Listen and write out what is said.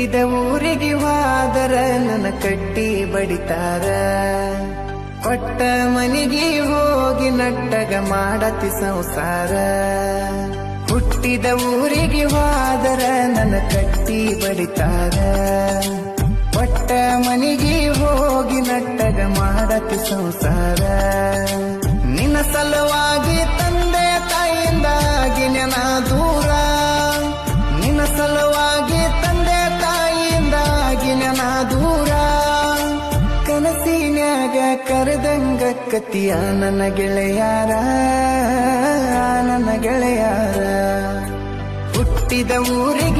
ಹುಟ್ಟಿದ ಊರಿಗೆ ಹೋದರ ನನ್ನ ಕಟ್ಟಿ ಬಡಿತಾರ ಕೊಟ್ಟ ಮನಿಗೆ ಹೋಗಿ ನಟ್ಟಗ ಮಾಡತಿ ಸಂಸಾರ ಹುಟ್ಟಿದ ಊರಿಗೆ ಹೋದರ ನನ್ನ ಕಟ್ಟಿ ಬಡಿತಾರ ಕೊಟ್ಟ ಮನಿಗೆ ಹೋಗಿ ನಟ್ಟಗ ಮಾಡತಿ ಸಂಸಾರ ನಿನ್ನ ಸಲುವಾಗಿ ತಂದೆ ತಾಯಿಯಿಂದಾಗಿ ನೆನ ದೂರ ನಿನ್ನ ಸಲುವಾಗಿ ತಂದೆ ತಾಯಿಯಿಂದಾಗಿ ನೆನ ದೂರ ಕನಸಿನ್ಯಾಗ ಕರೆದಂಗ ಕತಿಯ ನನ್ನ ಗೆಳೆಯಾರ ಹುಟ್ಟಿದ ಊರಿಗೆ